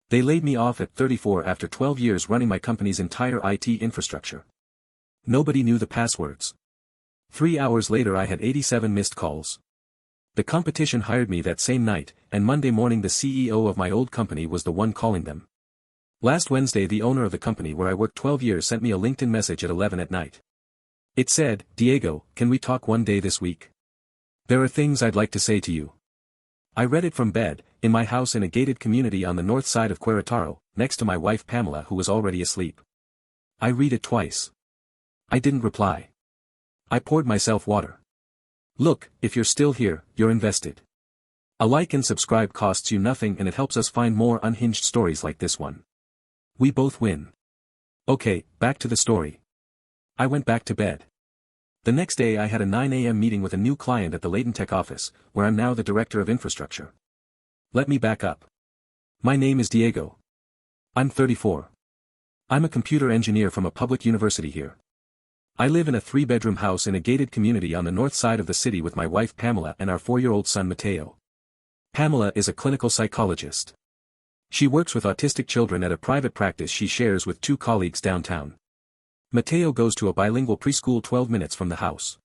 They laid me off at 34 after 12 years running my company's entire IT infrastructure. Nobody knew the passwords. 3 hours later I had 87 missed calls. The competition hired me that same night, and Monday morning the CEO of my old company was the one calling them. Last Wednesday the owner of the company where I worked 12 years sent me a LinkedIn message at 11 at night. It said, "Diego, can we talk one day this week? There are things I'd like to say to you." I read it from bed, in my house in a gated community on the north side of Querétaro, next to my wife Pamela who was already asleep. I read it twice. I didn't reply. I poured myself water. Look, if you're still here, you're invested. A like and subscribe costs you nothing and it helps us find more unhinged stories like this one. We both win. Okay, back to the story. I went back to bed. The next day I had a 9 a.m. meeting with a new client at the Latentech office, where I'm now the director of infrastructure. Let me back up. My name is Diego. I'm 34. I'm a computer engineer from a public university here. I live in a 3-bedroom house in a gated community on the north side of the city with my wife Pamela and our 4-year-old son Mateo. Pamela is a clinical psychologist. She works with autistic children at a private practice she shares with 2 colleagues downtown. Mateo goes to a bilingual preschool 12 minutes from the house.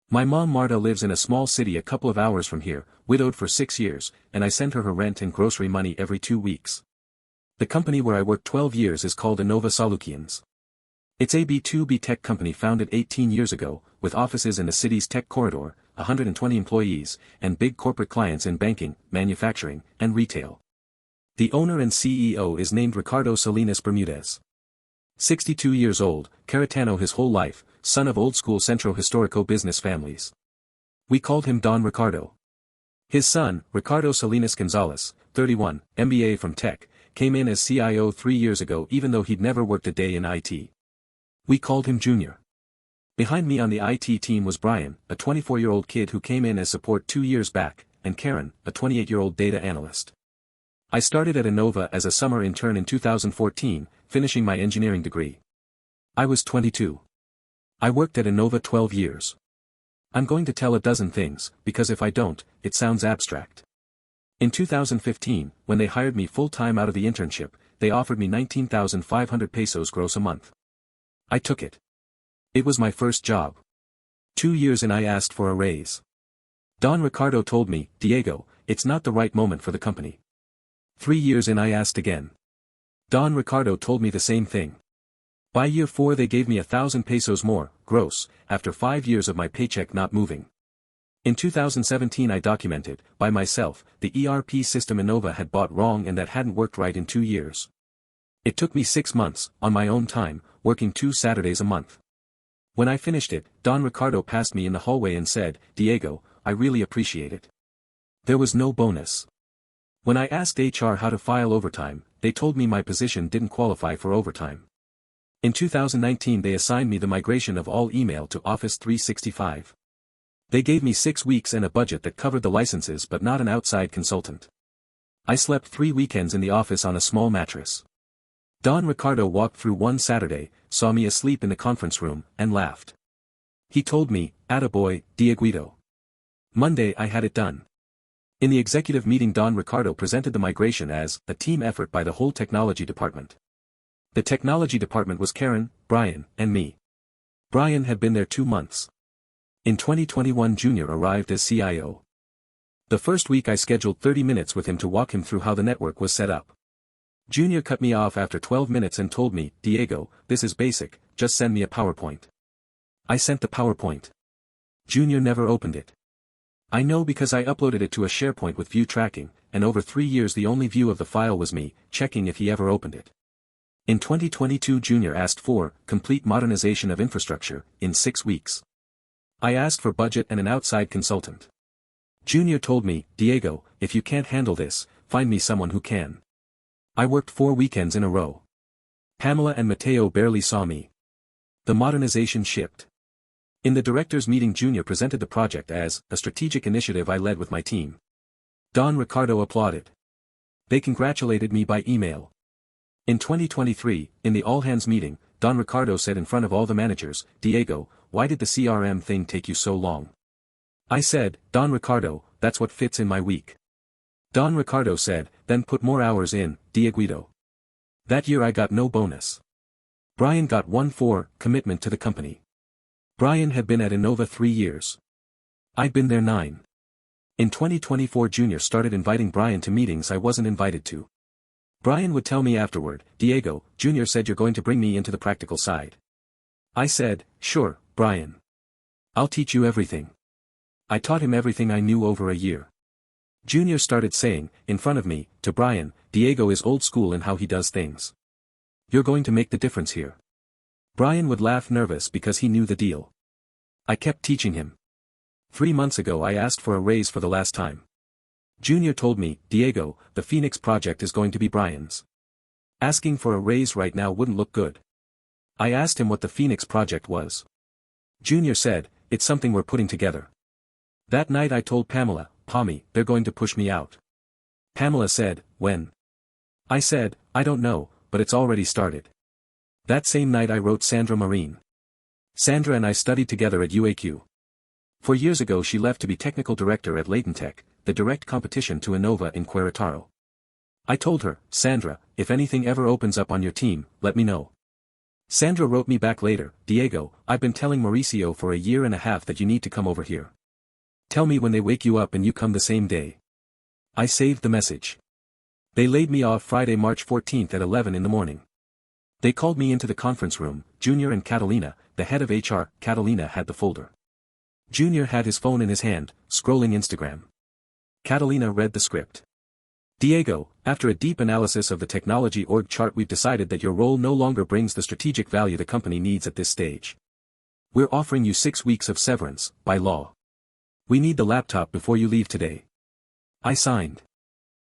My mom Marta lives in a small city a couple of hours from here, widowed for 6 years, and I send her rent and grocery money every 2 weeks. The company where I worked 12 years is called Innova Soluciones. It's a B2B tech company founded 18 years ago, with offices in the city's tech corridor, 120 employees, and big corporate clients in banking, manufacturing, and retail. The owner and CEO is named Ricardo Salinas Bermudez. 62 years old, Queretano his whole life, son of old-school Centro Historico business families. We called him Don Ricardo. His son, Ricardo Salinas González, 31, MBA from Tech, came in as CIO 3 years ago even though he'd never worked a day in IT. We called him Junior. Behind me on the IT team was Bryan, a 24-year-old kid who came in as support 2 years back, and Karen, a 28-year-old data analyst. I started at Innova as a summer intern in 2014, finishing my engineering degree. I was 22. I worked at Innova 12 years. I'm going to tell a dozen things, because if I don't, it sounds abstract. In 2015, when they hired me full-time out of the internship, they offered me 19,500 pesos gross a month. I took it. It was my first job. 2 years in I asked for a raise. Don Ricardo told me, "Diego, it's not the right moment for the company." 3 years in I asked again. Don Ricardo told me the same thing. By year 4 they gave me 1,000 pesos more, gross, after 5 years of my paycheck not moving. In 2017 I documented, by myself, the ERP system Innova had bought wrong and that hadn't worked right in 2 years. It took me 6 months, on my own time, working 2 Saturdays a month. When I finished it, Don Ricardo passed me in the hallway and said, "Diego, I really appreciate it." There was no bonus. When I asked HR how to file overtime, they told me my position didn't qualify for overtime. In 2019 they assigned me the migration of all email to Office 365. They gave me 6 weeks and a budget that covered the licenses but not an outside consultant. I slept 3 weekends in the office on a small mattress. Don Ricardo walked through one Saturday, saw me asleep in the conference room, and laughed. He told me, "Attaboy, Dieguito." Monday I had it done. In the executive meeting Don Ricardo presented the migration as a team effort by the whole technology department. The technology department was Karen, Bryan, and me. Bryan had been there 2 months. In 2021 Junior arrived as CIO. The first week I scheduled 30 minutes with him to walk him through how the network was set up. Junior cut me off after 12 minutes and told me, "Diego, this is basic, just send me a PowerPoint." I sent the PowerPoint. Junior never opened it. I know because I uploaded it to a SharePoint with view tracking, and over 3 years the only view of the file was me, checking if he ever opened it. In 2022 Junior asked for complete modernization of infrastructure in 6 weeks. I asked for budget and an outside consultant. Junior told me, "Diego, if you can't handle this, find me someone who can." I worked 4 weekends in a row. Pamela and Mateo barely saw me. The modernization shipped. In the directors' meeting Junior presented the project as a strategic initiative I led with my team. Don Ricardo applauded. They congratulated me by email. In 2023, in the all-hands meeting, Don Ricardo said in front of all the managers, "Diego, why did the CRM thing take you so long?" I said, "Don Ricardo, that's what fits in my week." Don Ricardo said, then put more hours in, Diaguido. That year I got no bonus. Bryan got 1-4, commitment to the company. Bryan had been at Innova 3 years. I'd been there 9. In 2024 Junior started inviting Bryan to meetings I wasn't invited to. Bryan would tell me afterward, Diego, Junior said you're going to bring me into the practical side. I said, sure, Bryan. I'll teach you everything. I taught him everything I knew over a year. Junior started saying, in front of me, to Bryan, Diego is old school in how he does things. You're going to make the difference here. Bryan would laugh nervous because he knew the deal. I kept teaching him. 3 months ago I asked for a raise for the last time. Junior told me, Diego, the Phoenix project is going to be Bryan's. Asking for a raise right now wouldn't look good. I asked him what the Phoenix project was. Junior said, it's something we're putting together. That night I told Pamela, Pommy, they're going to push me out. Pamela said, when? I said, I don't know, but it's already started. That same night I wrote Sandra Marine. Sandra and I studied together at UAQ. 4 years ago she left to be technical director at Latentech, the direct competition to Innova in Querétaro. I told her, Sandra, if anything ever opens up on your team, let me know. Sandra wrote me back later, Diego, I've been telling Mauricio for a year and a half that you need to come over here. Tell me when they wake you up and you come the same day. I saved the message. They laid me off Friday, March 14th at 11 in the morning. They called me into the conference room, Junior and Catalina, the head of HR. Catalina had the folder. Junior had his phone in his hand, scrolling Instagram. Catalina read the script. Diego, after a deep analysis of the technology org chart, we've decided that your role no longer brings the strategic value the company needs at this stage. We're offering you 6 weeks of severance, by law. We need the laptop before you leave today. I signed.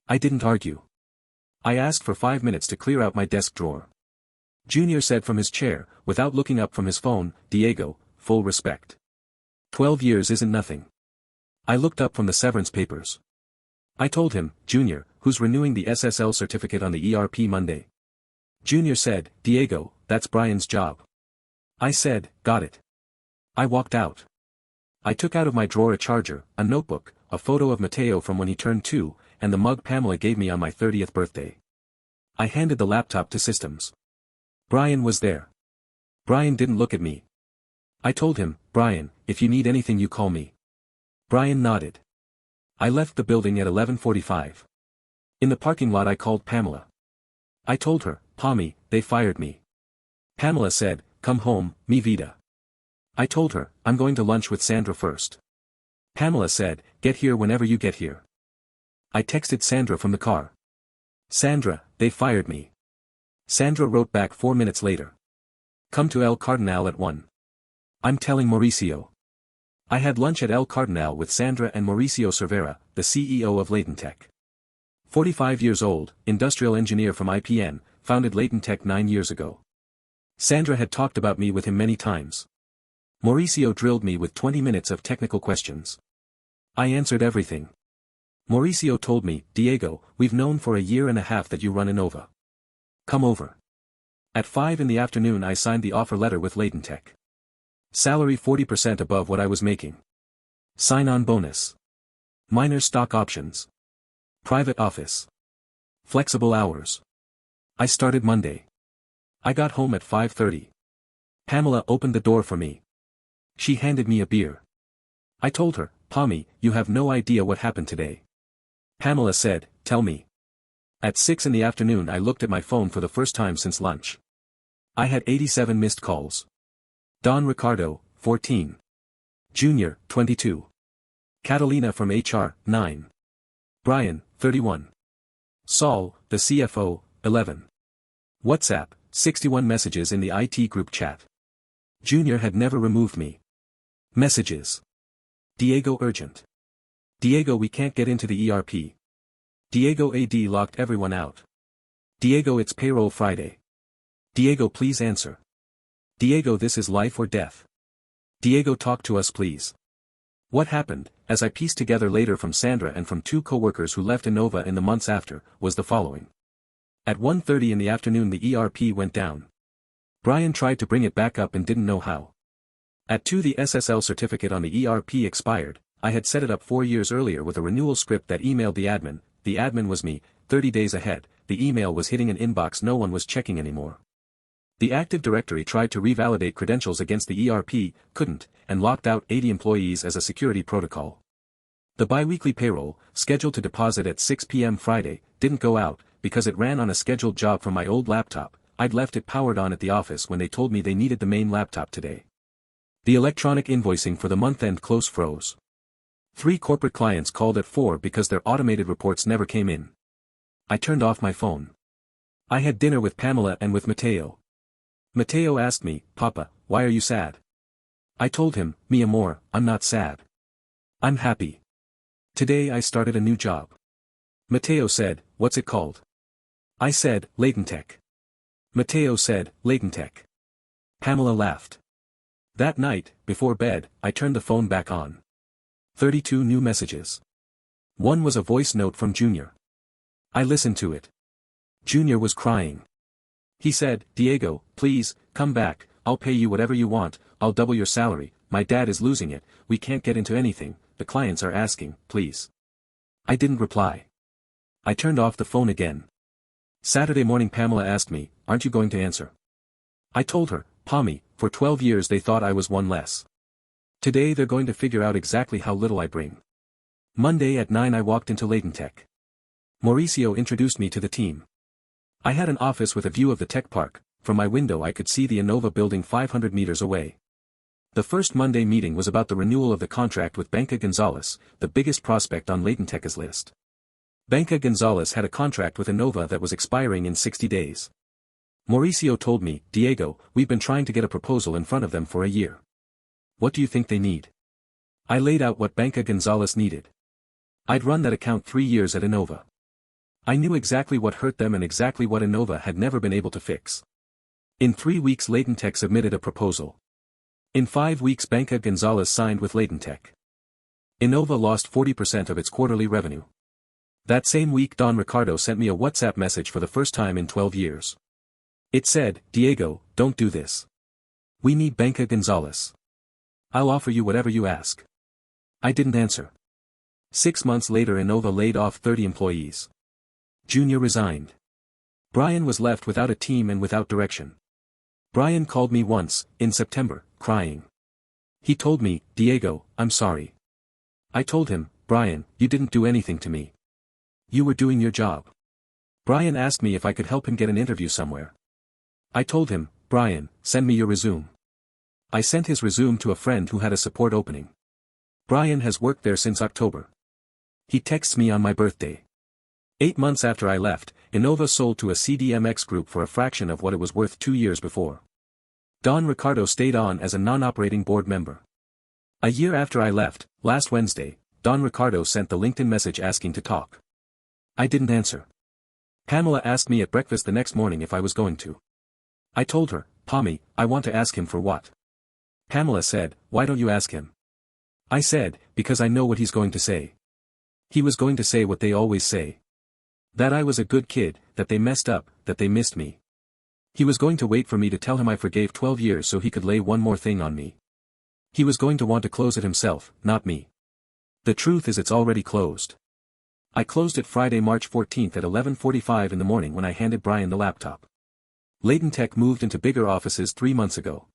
I didn't argue. I asked for 5 minutes to clear out my desk drawer. Junior said from his chair, without looking up from his phone, Diego, full respect. 12 years isn't nothing. I looked up from the severance papers. I told him, Junior, who's renewing the SSL certificate on the ERP Monday? Junior said, Diego, that's Bryan's job. I said, got it. I walked out. I took out of my drawer a charger, a notebook, a photo of Mateo from when he turned 2, and the mug Pamela gave me on my 30th birthday. I handed the laptop to systems. Bryan was there. Bryan didn't look at me. I told him, Bryan, if you need anything you call me. Bryan nodded. I left the building at 11:45. In the parking lot I called Pamela. I told her, Pommy, they fired me. Pamela said, come home, mi vida. I told her, I'm going to lunch with Sandra first. Pamela said, get here whenever you get here. I texted Sandra from the car. Sandra, they fired me. Sandra wrote back 4 minutes later. Come to El Cardenal at 1. I'm telling Mauricio. I had lunch at El Cardenal with Sandra and Mauricio Cervera, the CEO of Latentech. 45 years old, industrial engineer from IPN, founded Latentech 9 years ago. Sandra had talked about me with him many times. Mauricio drilled me with 20 minutes of technical questions. I answered everything. Mauricio told me, Diego, we've known for a year and a half that you run Innova. Come over. At 5 in the afternoon I signed the offer letter with Latentech. Salary 40% above what I was making. Sign-on bonus. Minor stock options. Private office. Flexible hours. I started Monday. I got home at 5:30. Pamela opened the door for me. She handed me a beer. I told her, Pommy, you have no idea what happened today. Pamela said, tell me. At 6 in the afternoon I looked at my phone for the first time since lunch. I had 87 missed calls. Don Ricardo, 14. Junior, 22. Catalina from HR, 9. Bryan, 31. Saul, the CFO, 11. WhatsApp, 61 messages in the IT group chat. Junior had never removed me. Messages. Diego urgent. Diego we can't get into the ERP. Diego AD locked everyone out. Diego it's payroll Friday. Diego please answer. Diego this is life or death. Diego talk to us please. What happened, as I pieced together later from Sandra and from 2 co-workers who left Innova in the months after, was the following. At 1:30 in the afternoon the ERP went down. Bryan tried to bring it back up and didn't know how. At 2 the SSL certificate on the ERP expired. I had set it up 4 years earlier with a renewal script that emailed the admin. the admin was me, 30 days ahead, the email was hitting an inbox no one was checking anymore. The Active Directory tried to revalidate credentials against the ERP, couldn't, and locked out 80 employees as a security protocol. The bi-weekly payroll, scheduled to deposit at 6 p.m. Friday, didn't go out, because it ran on a scheduled job from my old laptop. I'd left it powered on at the office when they told me they needed the main laptop today. The electronic invoicing for the month-end close froze. 3 corporate clients called at 4 because their automated reports never came in. I turned off my phone. I had dinner with Pamela and with Matteo. Matteo asked me, "Papa, why are you sad?" I told him, "Mi amor, I'm not sad. I'm happy. Today I started a new job." Matteo said, "What's it called?" I said, "Latentech." Matteo said, "Latentech." Pamela laughed. That night, before bed, I turned the phone back on. 32 new messages. One was a voice note from Junior. I listened to it. Junior was crying. He said, "Diego, please, come back, I'll pay you whatever you want, I'll double your salary, my dad is losing it, we can't get into anything, the clients are asking, please." I didn't reply. I turned off the phone again. Saturday morning Pamela asked me, "Aren't you going to answer?" I told her, "Pommy, for 12 years they thought I was one less. Today they're going to figure out exactly how little I bring." Monday at 9 I walked into Latentech. Mauricio introduced me to the team. I had an office with a view of the tech park. From my window I could see the Innova building 500 meters away. The first Monday meeting was about the renewal of the contract with Banca González, the biggest prospect on Latentech's list. Banca González had a contract with Innova that was expiring in 60 days. Mauricio told me, "Diego, we've been trying to get a proposal in front of them for a year. What do you think they need?" I laid out what Banca González needed. I'd run that account 3 years at Innova. I knew exactly what hurt them and exactly what Innova had never been able to fix. In 3 weeks Latentech submitted a proposal. In 5 weeks Banca González signed with Latentech. Innova lost 40% of its quarterly revenue. That same week Don Ricardo sent me a WhatsApp message for the first time in 12 years. It said, "Diego, don't do this. We need Banca González. I'll offer you whatever you ask." I didn't answer. 6 months later Innova laid off 30 employees. Junior resigned. Bryan was left without a team and without direction. Bryan called me once, in September, crying. He told me, "Diego, I'm sorry." I told him, "Bryan, you didn't do anything to me. You were doing your job." Bryan asked me if I could help him get an interview somewhere. I told him, "Bryan, send me your resume." I sent his resume to a friend who had a support opening. Bryan has worked there since October. He texts me on my birthday. 8 months after I left, Innova sold to a CDMX group for a fraction of what it was worth 2 years before. Don Ricardo stayed on as a non-operating board member. A year after I left, last Wednesday, Don Ricardo sent the LinkedIn message asking to talk. I didn't answer. Pamela asked me at breakfast the next morning if I was going to. I told her, "Pommy, I want to ask him for what?" Pamela said, "Why don't you ask him?" I said, "Because I know what he's going to say. He was going to say what they always say. That I was a good kid, that they messed up, that they missed me. He was going to wait for me to tell him I forgave 12 years so he could lay one more thing on me. He was going to want to close it himself, not me. The truth is it's already closed." I closed it Friday, March 14th at 11:45 in the morning when I handed Bryan the laptop. Latentech moved into bigger offices 3 months ago.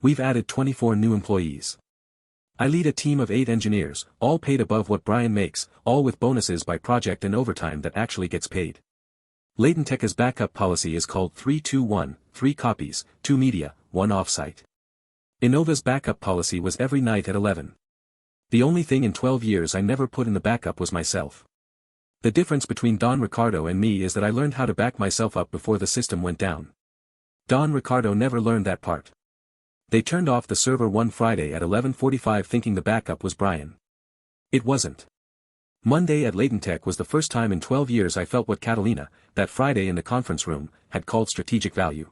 We've added 24 new employees. I lead a team of 8 engineers, all paid above what Bryan makes, all with bonuses by project and overtime that actually gets paid. Latentech's backup policy is called 3-2-1, 3 copies, 2 media, 1 offsite. Innova's backup policy was every night at 11. The only thing in 12 years I never put in the backup was myself. The difference between Don Ricardo and me is that I learned how to back myself up before the system went down. Don Ricardo never learned that part. They turned off the server one Friday at 11:45 thinking the backup was Bryan. It wasn't. Monday at Latentech was the first time in 12 years I felt what Catalina, that Friday in the conference room, had called strategic value.